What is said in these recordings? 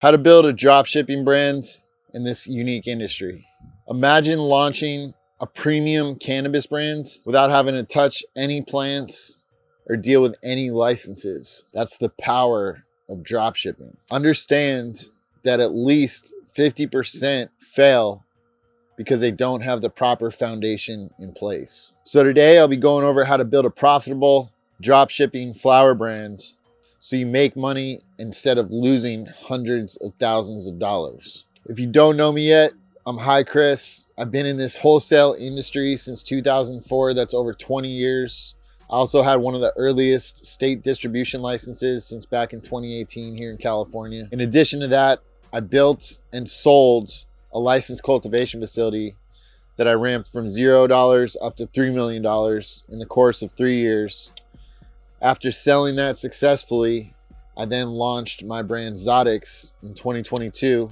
How to build a drop shipping brand in this unique industry. Imagine launching a premium cannabis brand without having to touch any plants or deal with any licenses. That's the power of drop shipping. Understand that at least 50% fail because they don't have the proper foundation in place. So today I'll be going over how to build a profitable drop shipping flower brand so you make money instead of losing hundreds of thousands of dollars. If you don't know me yet, I'm Hi Chris. I've been in this wholesale industry since 2004. That's over 20 years. I also had one of the earliest state distribution licenses since back in 2018 here in California. In addition to that, I built and sold a licensed cultivation facility that I ramped from $0 up to $3 million in the course of 3 years. After selling that successfully, I then launched my brand Zotix in 2022.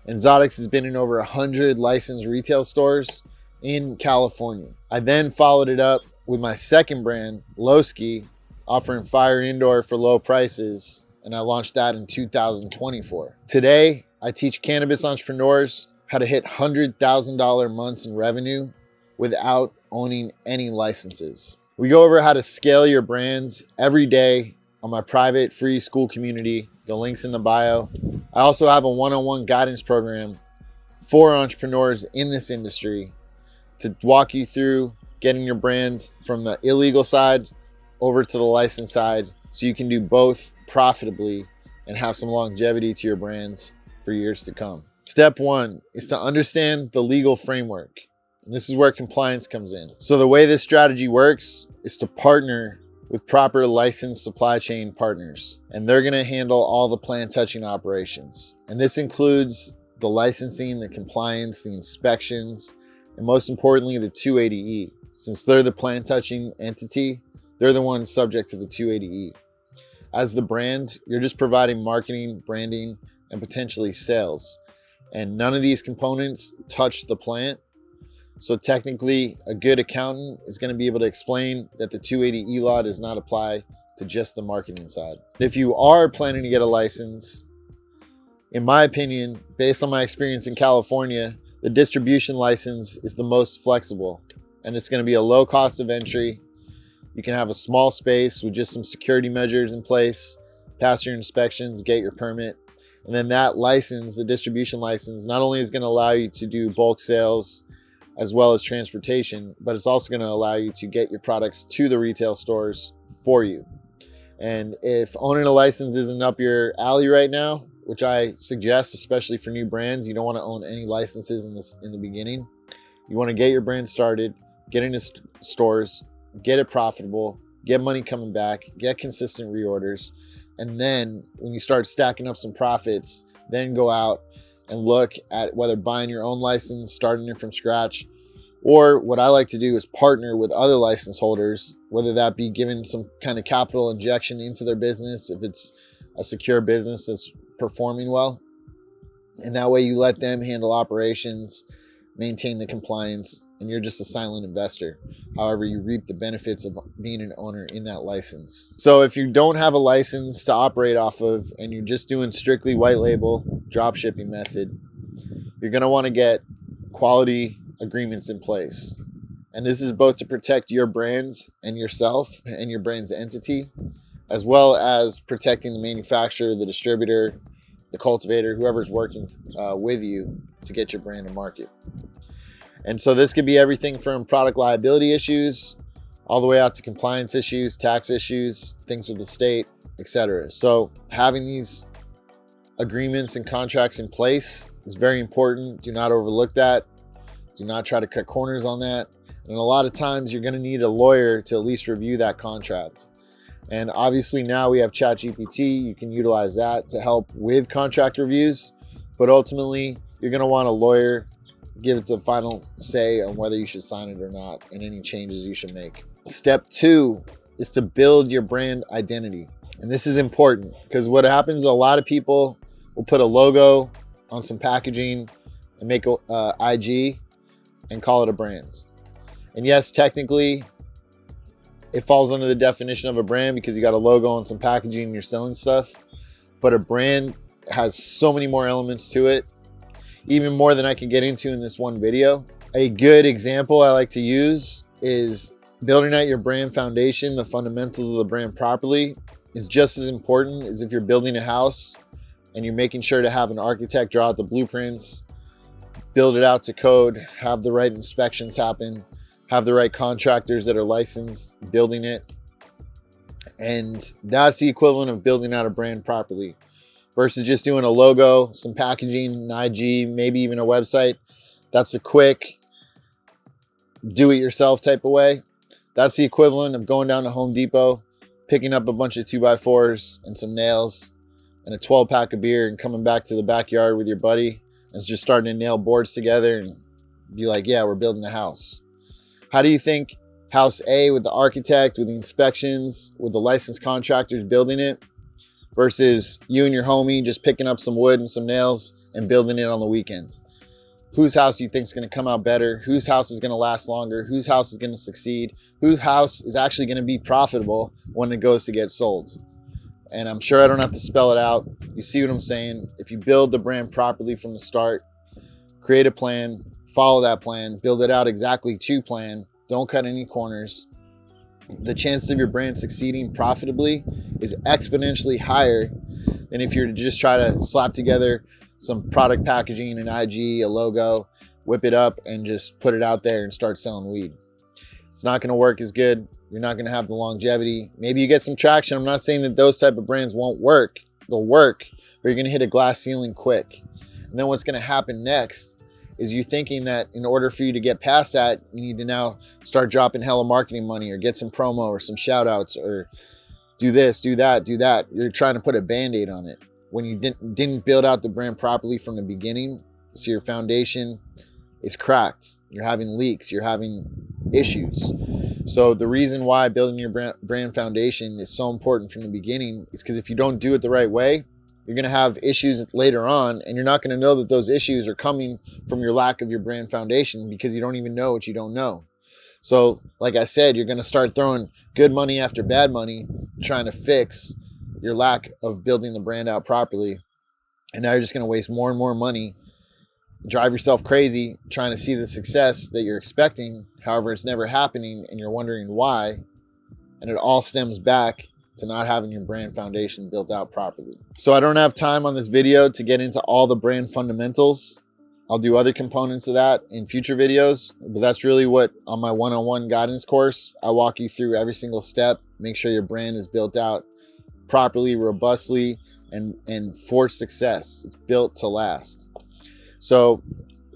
And Zotix has been in over 100 licensed retail stores in California. I then followed it up with my second brand, Lowski, offering fire indoor for low prices. And I launched that in 2024. Today, I teach cannabis entrepreneurs how to hit $100,000 months in revenue without owning any licenses. We go over how to scale your brands every day on my private free school community. The link's in the bio. I also have a one-on-one guidance program for entrepreneurs in this industry to walk you through getting your brand from the illegal side over to the licensed side so you can do both profitably and have some longevity to your brands for years to come. Step one is to understand the legal framework. And this is where compliance comes in. So the way this strategy works is to partner with proper licensed supply chain partners. And they're gonna handle all the plant touching operations. And this includes the licensing, the compliance, the inspections, and most importantly, the 280E. Since they're the plant touching entity, they're the ones subject to the 280E. As the brand, you're just providing marketing, branding, and potentially sales. And none of these components touch the plant. So technically, a good accountant is going to be able to explain that the 280E law does not apply to just the marketing side. If you are planning to get a license, in my opinion, based on my experience in California, the distribution license is the most flexible, and it's going to be a low cost of entry. You can have a small space with just some security measures in place, pass your inspections, get your permit. And then that license, the distribution license, not only is going to allow you to do bulk sales as well as transportation, but it's also going to allow you to get your products to the retail stores for you. And if owning a license isn't up your alley right now, which I suggest, especially for new brands, you don't want to own any licenses in the beginning. You want to get your brand started, get into stores, get it profitable, get money coming back, get consistent reorders. And then when you start stacking up some profits, then go out and look at whether buying your own license, starting it from scratch, or what I like to do is partner with other license holders, whether that be giving some kind of capital injection into their business, if it's a secure business that's performing well. And that way you let them handle operations, maintain the compliance, and you're just a silent investor. However, you reap the benefits of being an owner in that license. So if you don't have a license to operate off of and you're just doing strictly white label drop shipping method, you're gonna wanna get quality agreements in place. And this is both to protect your brands and yourself and your brand's entity, as well as protecting the manufacturer, the distributor, the cultivator, whoever's working with you to get your brand to market. And so this could be everything from product liability issues all the way out to compliance issues, tax issues, things with the state, etc. So having these agreements and contracts in place is very important. Do not overlook that. Do not try to cut corners on that. And a lot of times you're going to need a lawyer to at least review that contract. And obviously now we have ChatGPT. You can utilize that to help with contract reviews, but ultimately you're going to want a lawyer give it the final say on whether you should sign it or not and any changes you should make. Step two is to build your brand identity. And this is important because what happens, a lot of people will put a logo on some packaging and make a IG and call it a brand. And yes, technically it falls under the definition of a brand because you got a logo on some packaging and you're selling stuff, but a brand has so many more elements to it, even more than I can get into in this one video. A good example I like to use is building out your brand foundation, the fundamentals of the brand properly, is just as important as if you're building a house and you're making sure to have an architect draw out the blueprints, build it out to code, have the right inspections happen, have the right contractors that are licensed building it. And that's the equivalent of building out a brand properly versus just doing a logo, some packaging, an IG, maybe even a website. That's a quick do-it-yourself type of way. That's the equivalent of going down to Home Depot, picking up a bunch of 2x4s and some nails and a 12-pack of beer and coming back to the backyard with your buddy and just starting to nail boards together and be like, yeah, we're building a house. How do you think house A, with the architect, with the inspections, with the licensed contractors building it, versus you and your homie just picking up some wood and some nails and building it on the weekend? Whose house do you think is going to come out better? Whose house is going to last longer? Whose house is going to succeed? Whose house is actually going to be profitable when it goes to get sold? And I'm sure I don't have to spell it out. You see what I'm saying? If you build the brand properly from the start, create a plan, follow that plan, build it out exactly to plan, don't cut any corners, the chances of your brand succeeding profitably is exponentially higher than if you're to just try to slap together some product packaging, an IG, a logo, whip it up and just put it out there and start selling weed. It's not going to work as good. You're not going to have the longevity. Maybe you get some traction. I'm not saying that those type of brands won't work. They'll work, but you're going to hit a glass ceiling quick. And then what's going to happen next is you thinking that in order for you to get past that, you need to now start dropping hella marketing money or get some promo or some shout outs or do this, do that, do that. You're trying to put a Band-Aid on it when you didn't build out the brand properly from the beginning. So your foundation is cracked. You're having leaks, you're having issues. So the reason why building your brand foundation is so important from the beginning is because if you don't do it the right way, you're going to have issues later on, and you're not going to know that those issues are coming from your lack of your brand foundation because you don't even know what you don't know. So like I said, you're going to start throwing good money after bad money, trying to fix your lack of building the brand out properly. And now you're just going to waste more and more money, drive yourself crazy trying to see the success that you're expecting. However, it's never happening and you're wondering why. And it all stems back to not having your brand foundation built out properly. So I don't have time on this video to get into all the brand fundamentals. I'll do other components of that in future videos, but that's really what on my one-on-one guidance course, I walk you through every single step, make sure your brand is built out properly, robustly, and for success. It's built to last. So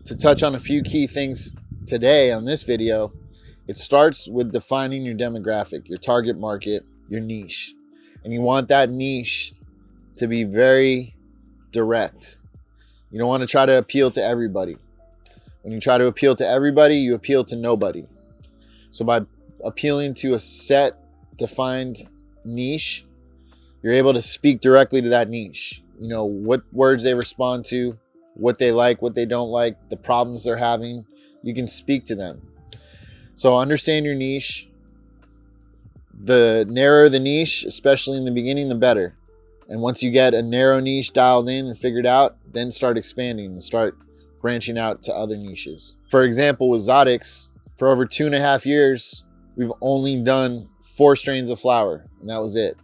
to touch on a few key things today on this video, it starts with defining your demographic, your target market, your niche. And you want that niche to be very direct. You don't want to try to appeal to everybody. When you try to appeal to everybody, you appeal to nobody. So by appealing to a set defined niche, you're able to speak directly to that niche. You know, what words they respond to, what they like, what they don't like, the problems they're having. You can speak to them. So understand your niche. The narrower the niche, especially in the beginning, the better. And once you get a narrow niche dialed in and figured out, then start expanding and start branching out to other niches. For example, with Zodix, for over 2.5 years, we've only done 4 strains of flower, and that was it.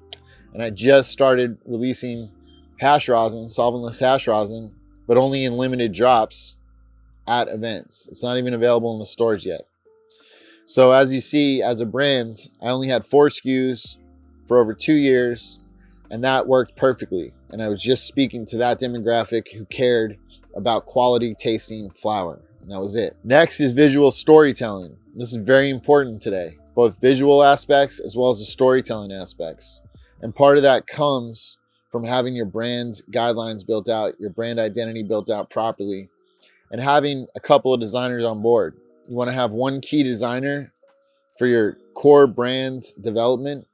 And I just started releasing hash rosin, solventless hash rosin, but only in limited drops at events. It's not even available in the stores yet. So as you see, as a brand, I only had 4 SKUs for over 2 years, and that worked perfectly. And I was just speaking to that demographic who cared about quality tasting flower, and that was it. Next is visual storytelling. This is very important today, both visual aspects as well as the storytelling aspects. And part of that comes from having your brand guidelines built out, your brand identity built out properly, and having a couple of designers on board. You want to have one key designer for your core brand development,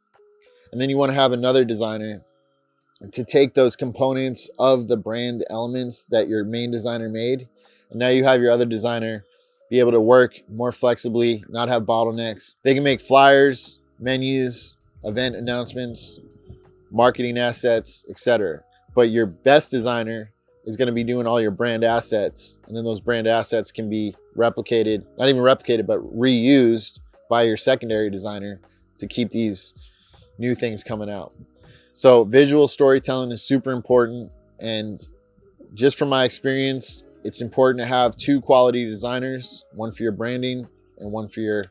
and then you want to have another designer to take those components of the brand elements that your main designer made, and now you have your other designer be able to work more flexibly, not have bottlenecks. They can make flyers, menus, event announcements, marketing assets, etc. but your best designer is going to be doing all your brand assets. And then those brand assets can be replicated, not even replicated, but reused by your secondary designer to keep these new things coming out. So visual storytelling is super important. And just from my experience, it's important to have 2 quality designers, one for your branding and one for your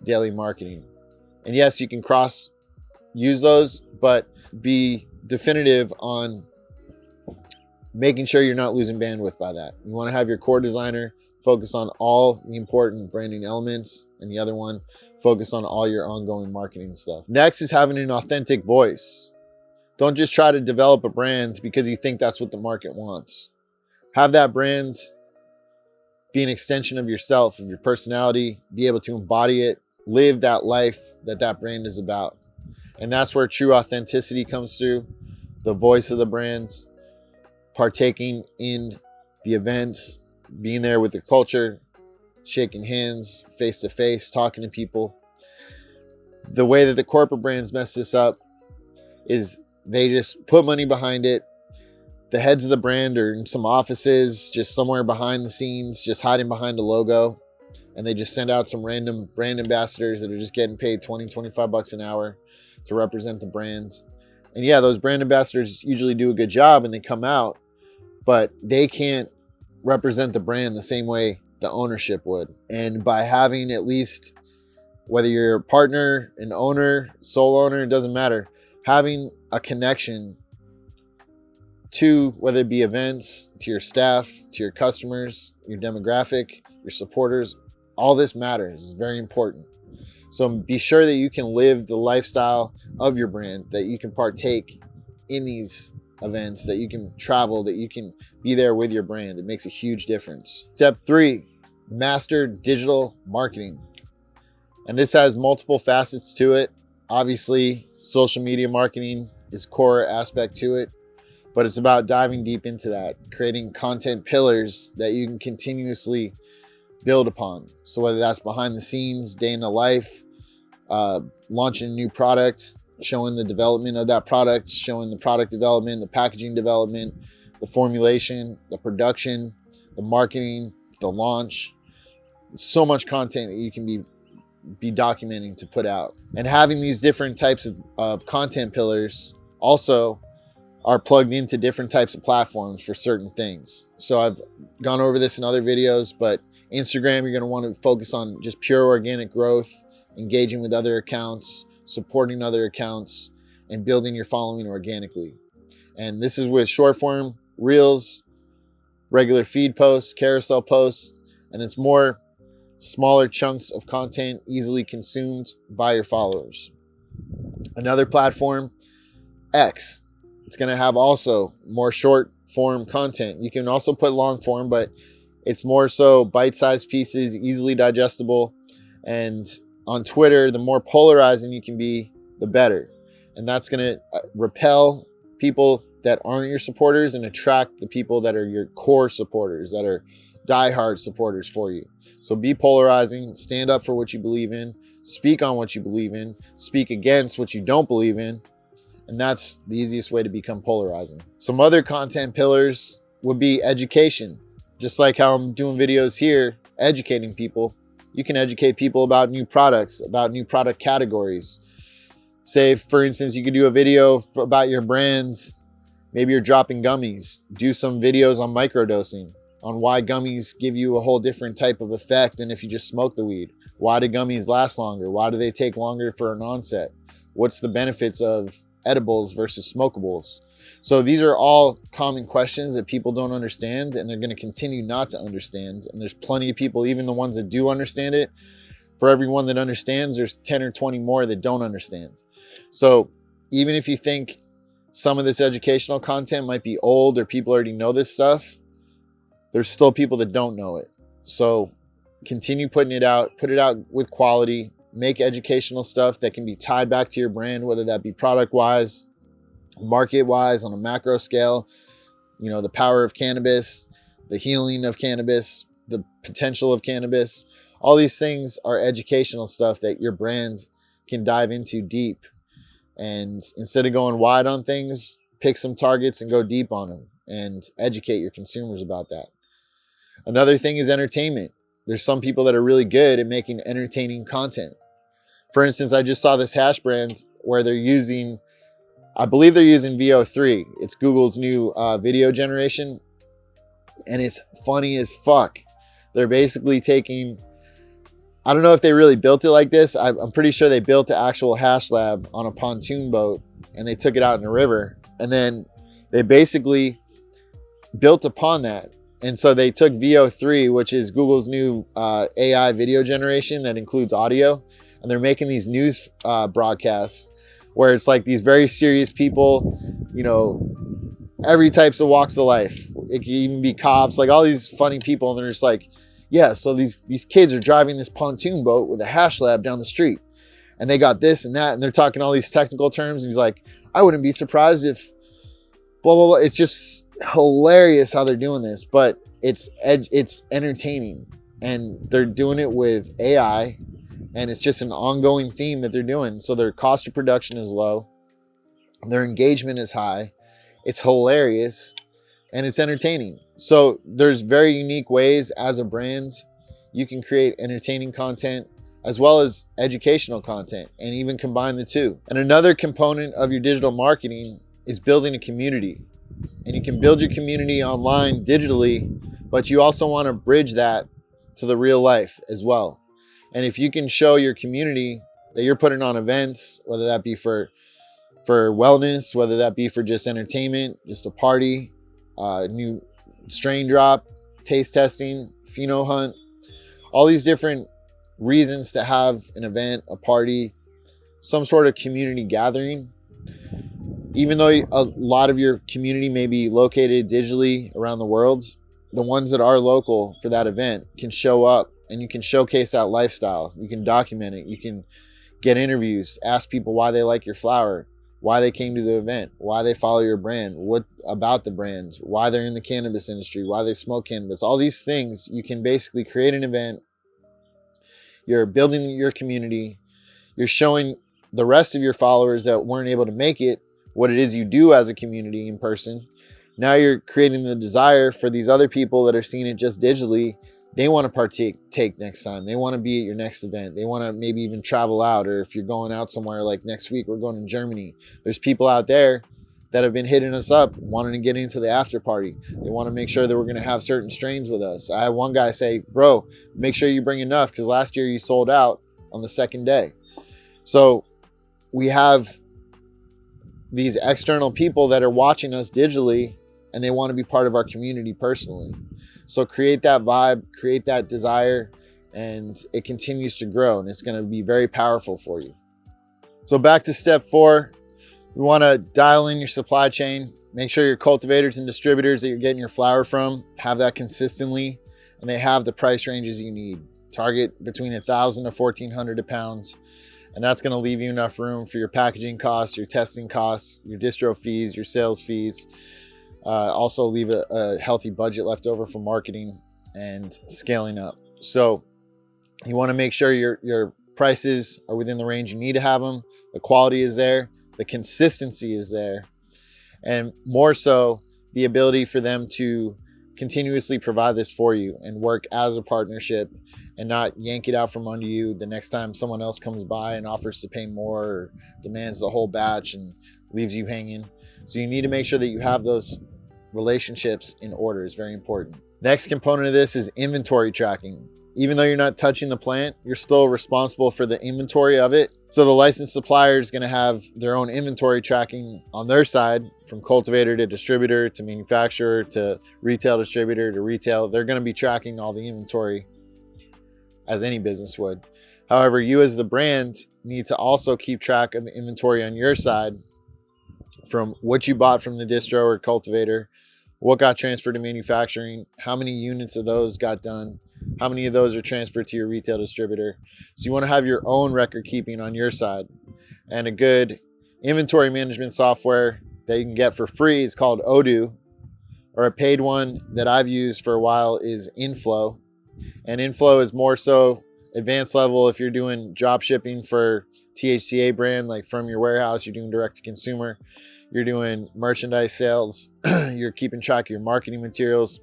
daily marketing. And yes, you can cross use those, but be definitive on making sure you're not losing bandwidth by that. You want to have your core designer focus on all the important branding elements, and the other one focus on all your ongoing marketing stuff. Next is having an authentic voice. Don't just try to develop a brand because you think that's what the market wants. Have that brand be an extension of yourself, of your personality, be able to embody it, live that life that that brand is about. And that's where true authenticity comes through, the voice of the brands, partaking in the events, being there with the culture, shaking hands, face to face, talking to people. The way that the corporate brands mess this up is they just put money behind it. The heads of the brand are in some offices, just somewhere behind the scenes, just hiding behind a logo. And they just send out some random brand ambassadors that are just getting paid 20, 25 bucks an hour to represent the brands. And yeah, those brand ambassadors usually do a good job and they come out, but they can't represent the brand the same way the ownership would. And by having at least, whether you're a partner, an owner, sole owner, it doesn't matter, having a connection to, whether it be events, to your staff, to your customers, your demographic, your supporters, all this matters. It's very important. So be sure that you can live the lifestyle of your brand, that you can partake in these events, that you can travel, that you can be there with your brand. It makes a huge difference. Step 3, master digital marketing. And this has multiple facets to it. Obviously, social media marketing is a core aspect to it, but it's about diving deep into that, creating content pillars that you can continuously build upon. So whether that's behind the scenes, day in the life, launching a new product, showing the development of that product, showing the product development, the packaging development, the formulation, the production, the marketing, the launch. So much content that you can be documenting to put out. And having these different types of content pillars also are plugged into different types of platforms for certain things. So I've gone over this in other videos, but Instagram, you're going to want to focus on just pure organic growth, engaging with other accounts, supporting other accounts, and building your following organically. And this is with short form, reels, regular feed posts, carousel posts, and it's more smaller chunks of content easily consumed by your followers. Another platform, X. It's going to have also more short form content. You can also put long form, but it's more so bite-sized pieces, easily digestible. And on Twitter, the more polarizing you can be, the better. And that's going to repel people that aren't your supporters and attract the people that are your core supporters, that are diehard supporters for you. So be polarizing, stand up for what you believe in, speak on what you believe in, speak against what you don't believe in. And that's the easiest way to become polarizing. Some other content pillars would be education. Just like how I'm doing videos here, educating people, you can educate people about new products, about new product categories. Say, for instance, you could do a video about your brands. Maybe you're dropping gummies. Do some videos on microdosing, on why gummies give you a whole different type of effect than if you just smoke the weed. Why do gummies last longer? Why do they take longer for an onset? What's the benefits of edibles versus smokables? So these are all common questions that people don't understand, and they're going to continue not to understand. And there's plenty of people, even the ones that do understand it, for every one that understands, there's 10 or 20 more that don't understand. So even if you think some of this educational content might be old or people already know this stuff, there's still people that don't know it. So continue putting it out, put it out with quality, make educational stuff that can be tied back to your brand, whether that be product wise, market wise, on a macro scale. You know, the power of cannabis, the healing of cannabis, the potential of cannabis. All these things are educational stuff that your brand can dive into deep. And instead of going wide on things, pick some targets and go deep on them and educate your consumers about that. Another thing is entertainment. There's some people that are really good at making entertaining content. For instance, I just saw this hash brand where they're using, I believe they're using VO3. It's Google's new video generation. And it's funny as fuck. They're basically taking, I don't know if they really built it like this. I'm pretty sure they built the actual hash lab on a pontoon boat and they took it out in the river. And then they basically built upon that. And so they took VO3, which is Google's new AI video generation that includes audio. And they're making these news broadcasts where it's like these very serious people, you know, every types of walks of life. It can even be cops, like all these funny people. And they're just like, yeah, so these kids are driving this pontoon boat with a hash lab down the street. And they got this and that. And they're talking all these technical terms. And he's like, I wouldn't be surprised if blah, blah, blah. It's just hilarious how they're doing this. But it's entertaining. And they're doing it with AI. And it's just an ongoing theme that they're doing. So their cost of production is low. Their engagement is high. It's hilarious. And it's entertaining. So there's very unique ways as a brand you can create entertaining content as well as educational content and even combine the two. And another component of your digital marketing is building a community. And you can build your community online digitally, but you also want to bridge that to the real life as well. And if you can show your community that you're putting on events, whether that be for wellness, whether that be for just entertainment, just a party, new strain drop, taste testing, pheno hunt, all these different reasons to have an event, a party, some sort of community gathering. Even though a lot of your community may be located digitally around the world, the ones that are local for that event can show up and you can showcase that lifestyle. You can document it. You can get interviews, ask people why they like your flower, why they came to the event, why they follow your brand, what about the brands, why they're in the cannabis industry, why they smoke cannabis. All these things, you can basically create an event. You're building your community. You're showing the rest of your followers that weren't able to make it what it is you do as a community in person. Now you're creating the desire for these other people that are seeing it just digitally. They want to partake next time. They want to be at your next event. They want to maybe even travel out. Or if you're going out somewhere, like next week, we're going to Germany. There's people out there that have been hitting us up, wanting to get into the after party. They want to make sure that we're going to have certain strains with us. I had one guy say, bro, make sure you bring enough because last year you sold out on the second day. So we have these external people that are watching us digitally and they want to be part of our community personally. So create that vibe, create that desire, and it continues to grow and it's going to be very powerful for you. So back to step 4, we want to dial in your supply chain. Make sure your cultivators and distributors that you're getting your flower from have that consistently and they have the price ranges you need. Target between $1,000 to $1,400 a pound. And that's going to leave you enough room for your packaging costs, your testing costs, your distro fees, your sales fees. Also leave a healthy budget left over for marketing and scaling up. So you want to make sure your prices are within the range you need to have them. The quality is there. The consistency is there. And more so, the ability for them to continuously provide this for you and work as a partnership and not yank it out from under you the next time someone else comes by and offers to pay more or demands the whole batch and leaves you hanging. So you need to make sure that you have those relationships in order. Is very important. Next component of this is inventory tracking. Even though you're not touching the plant, you're still responsible for the inventory of it. So the licensed supplier is going to have their own inventory tracking on their side, from cultivator to distributor to manufacturer to retail distributor to retail. They're going to be tracking all the inventory as any business would. However, you as the brand need to also keep track of the inventory on your side, from what you bought from the distro or cultivator, what got transferred to manufacturing, how many units of those got done, how many of those are transferred to your retail distributor. So you want to have your own record keeping on your side. And a good inventory management software that you can get for free is called Odoo, or a paid one that I've used for a while is Inflow. And Inflow is more so advanced level if you're doing drop shipping for THCA brand, like from your warehouse, you're doing direct to consumer. you're doing merchandise sales, you're keeping track of your marketing materials,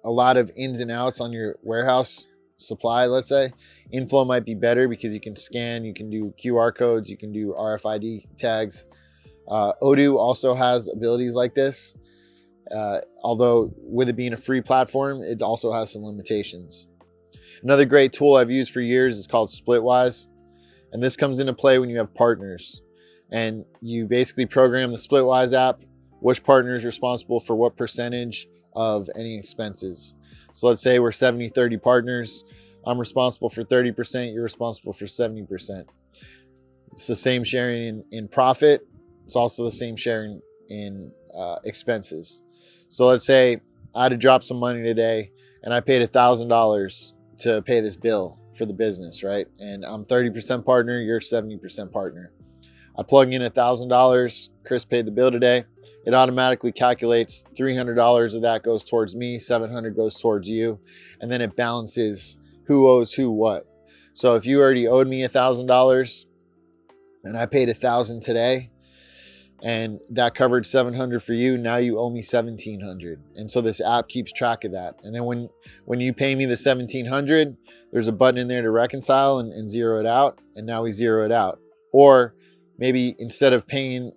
a lot of ins and outs on your warehouse supply, let's say. Inflow might be better because you can scan, you can do QR codes, you can do RFID tags. Odoo also has abilities like this. Although with it being a free platform, it also has some limitations. Another great tool I've used for years is called Splitwise. And this comes into play when you have partners. And you basically program the Splitwise app, which partner is responsible for what percentage of any expenses. So let's say we're 70-30 partners. I'm responsible for 30%, you're responsible for 70%. It's the same sharing in profit. It's also the same sharing in expenses. So let's say I had to drop some money today and I paid $1,000 to pay this bill for the business, right? And I'm 30% partner, you're 70% partner. I plug in $1,000, Chris paid the bill today. It automatically calculates $300 of that goes towards me, $700 goes towards you, and then it balances who owes who what. So if you already owed me $1,000 and I paid $1,000 today, and that covered $700 for you, now you owe me $1,700. And so this app keeps track of that. And then when you pay me the $1,700, there's a button in there to reconcile and zero it out. And now we zero it out. Or maybe instead of paying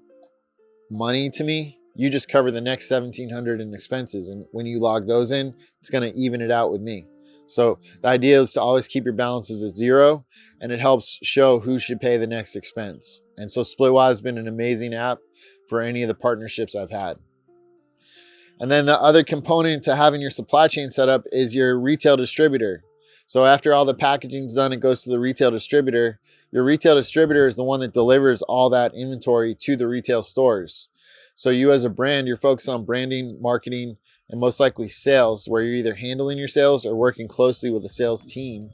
money to me, you just cover the next $1,700 in expenses. And when you log those in, it's going to even it out with me. So the idea is to always keep your balances at zero, and it helps show who should pay the next expense. And so Splitwise has been an amazing app for any of the partnerships I've had. And then the other component to having your supply chain set up is your retail distributor. So after all the packaging is done, it goes to the retail distributor. Your retail distributor is the one that delivers all that inventory to the retail stores. So you as a brand, you're focused on branding, marketing, and most likely sales, where you're either handling your sales or working closely with a sales team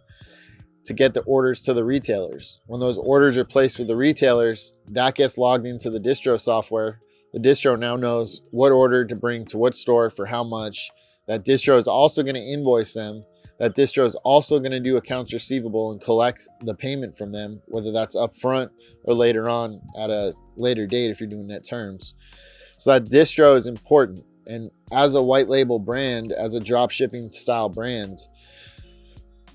to get the orders to the retailers. When those orders are placed with the retailers, that gets logged into the distro software. The distro now knows what order to bring to what store for how much. That distro is also going to invoice them. That distro is also going to do accounts receivable and collect the payment from them, whether that's upfront or later on at a later date if you're doing net terms. So that distro is important. And as a white label brand, as a drop shipping style brand,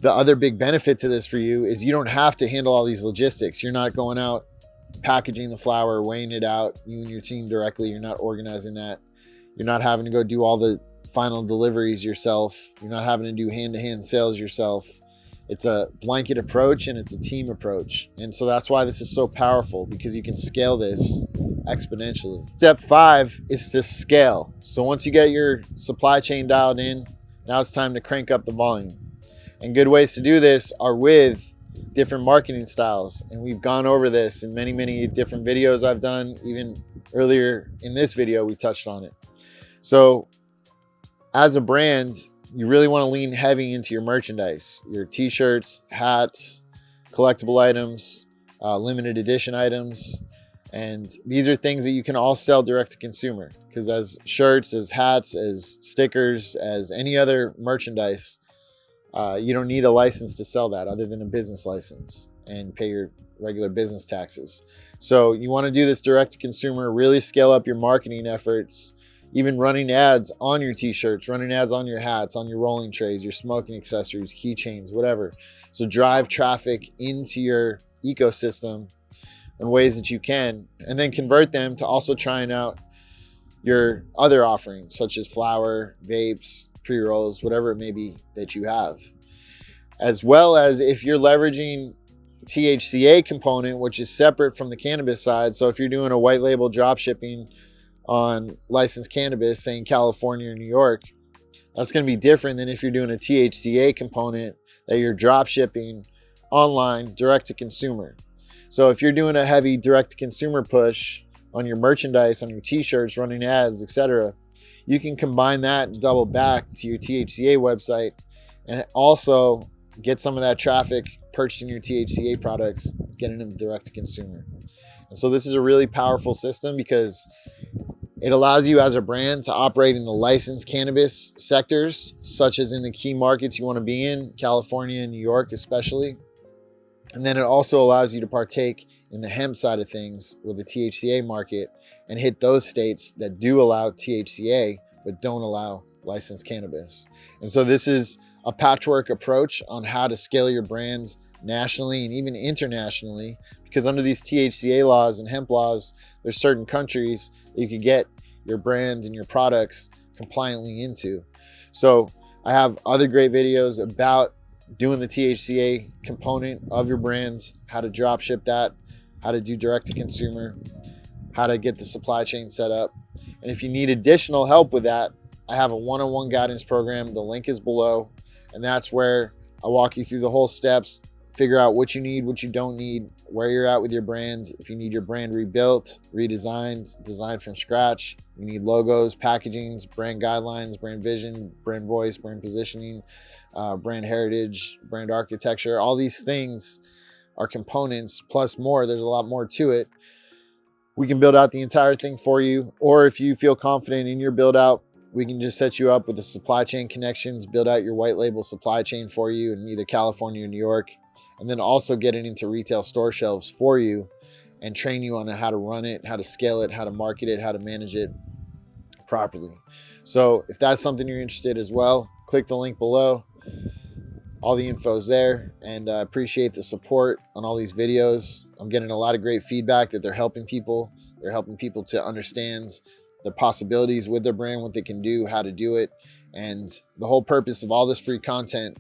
the other big benefit to this for you is you don't have to handle all these logistics. You're not going out packaging the flour, weighing it out, you and your team directly. You're not organizing that. You're not having to go do all the final deliveries yourself. You're not having to do hand-to-hand sales yourself. It's a blanket approach and it's a team approach. And so that's why this is so powerful, because you can scale this exponentially. Step 5 is to scale. So once you get your supply chain dialed in, now it's time to crank up the volume. And good ways to do this are with different marketing styles. And we've gone over this in many, many different videos I've done. Even earlier in this video, we touched on it. So as a brand, you really want to lean heavy into your merchandise, your t-shirts, hats, collectible items, limited edition items. And these are things that you can all sell direct to consumer, because as shirts, as hats, as stickers, as any other merchandise, you don't need a license to sell that other than a business license and pay your regular business taxes. So you want to do this direct to consumer, really scale up your marketing efforts, even running ads on your t-shirts, running ads on your hats, on your rolling trays, your smoking accessories, keychains, whatever. So drive traffic into your ecosystem in ways that you can, and then convert them to also trying out your other offerings, such as flower, vapes, pre-rolls, whatever it may be that you have. As well as if you're leveraging THCA component, which is separate from the cannabis side. So if you're doing a white label drop shipping on licensed cannabis, say in California or New York, that's going to be different than if you're doing a THCA component that you're drop shipping online direct to consumer. So if you're doing a heavy direct to consumer push on your merchandise, on your t-shirts, running ads, etc., you can combine that and double back to your THCA website and also get some of that traffic purchasing your THCA products, getting them direct to consumer. And so this is a really powerful system because it allows you as a brand to operate in the licensed cannabis sectors, such as in the key markets you want to be in, California and New York especially. And then it also allows you to partake in the hemp side of things with the THCA market and hit those states that do allow THCA but don't allow licensed cannabis. And so this is a patchwork approach on how to scale your brands nationally and even internationally, because under these THCA laws and hemp laws, there's certain countries that you can get your brand and your products compliantly into. So I have other great videos about doing the THCA component of your brands, how to drop ship that, how to do direct to consumer, how to get the supply chain set up. And if you need additional help with that, I have a one-on-one guidance program. The link is below. And that's where I walk you through the whole steps, figure out what you need, what you don't need, where you're at with your brand. If you need your brand rebuilt, redesigned, designed from scratch, you need logos, packagings, brand guidelines, brand vision, brand voice, brand positioning, brand heritage, brand architecture. All these things are components plus more. There's a lot more to it. We can build out the entire thing for you. Or if you feel confident in your build out, we can just set you up with the supply chain connections, build out your white label supply chain for you in either California or New York, and then also get it into retail store shelves for you and train you on how to run it, how to scale it, how to market it, how to manage it properly. So if that's something you're interested as well, click the link below. All the info's there, and I appreciate the support on all these videos. I'm getting a lot of great feedback that they're helping people. They're helping people to understand the possibilities with their brand, what they can do, how to do it. And the whole purpose of all this free content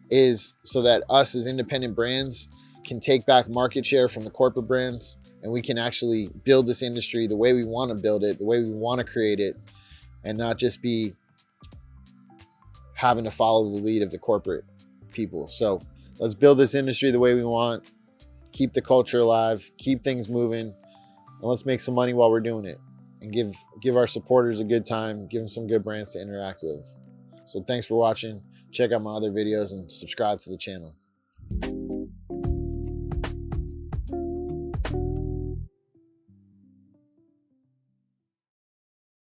is so that us as independent brands can take back market share from the corporate brands, and we can actually build this industry the way we want to build it, the way we want to create it, and not just be having to follow the lead of the corporate people. So let's build this industry the way we want, keep the culture alive, keep things moving, and let's make some money while we're doing it, and give our supporters a good time, give them some good brands to interact with. So thanks for watching. Check out my other videos and subscribe to the channel.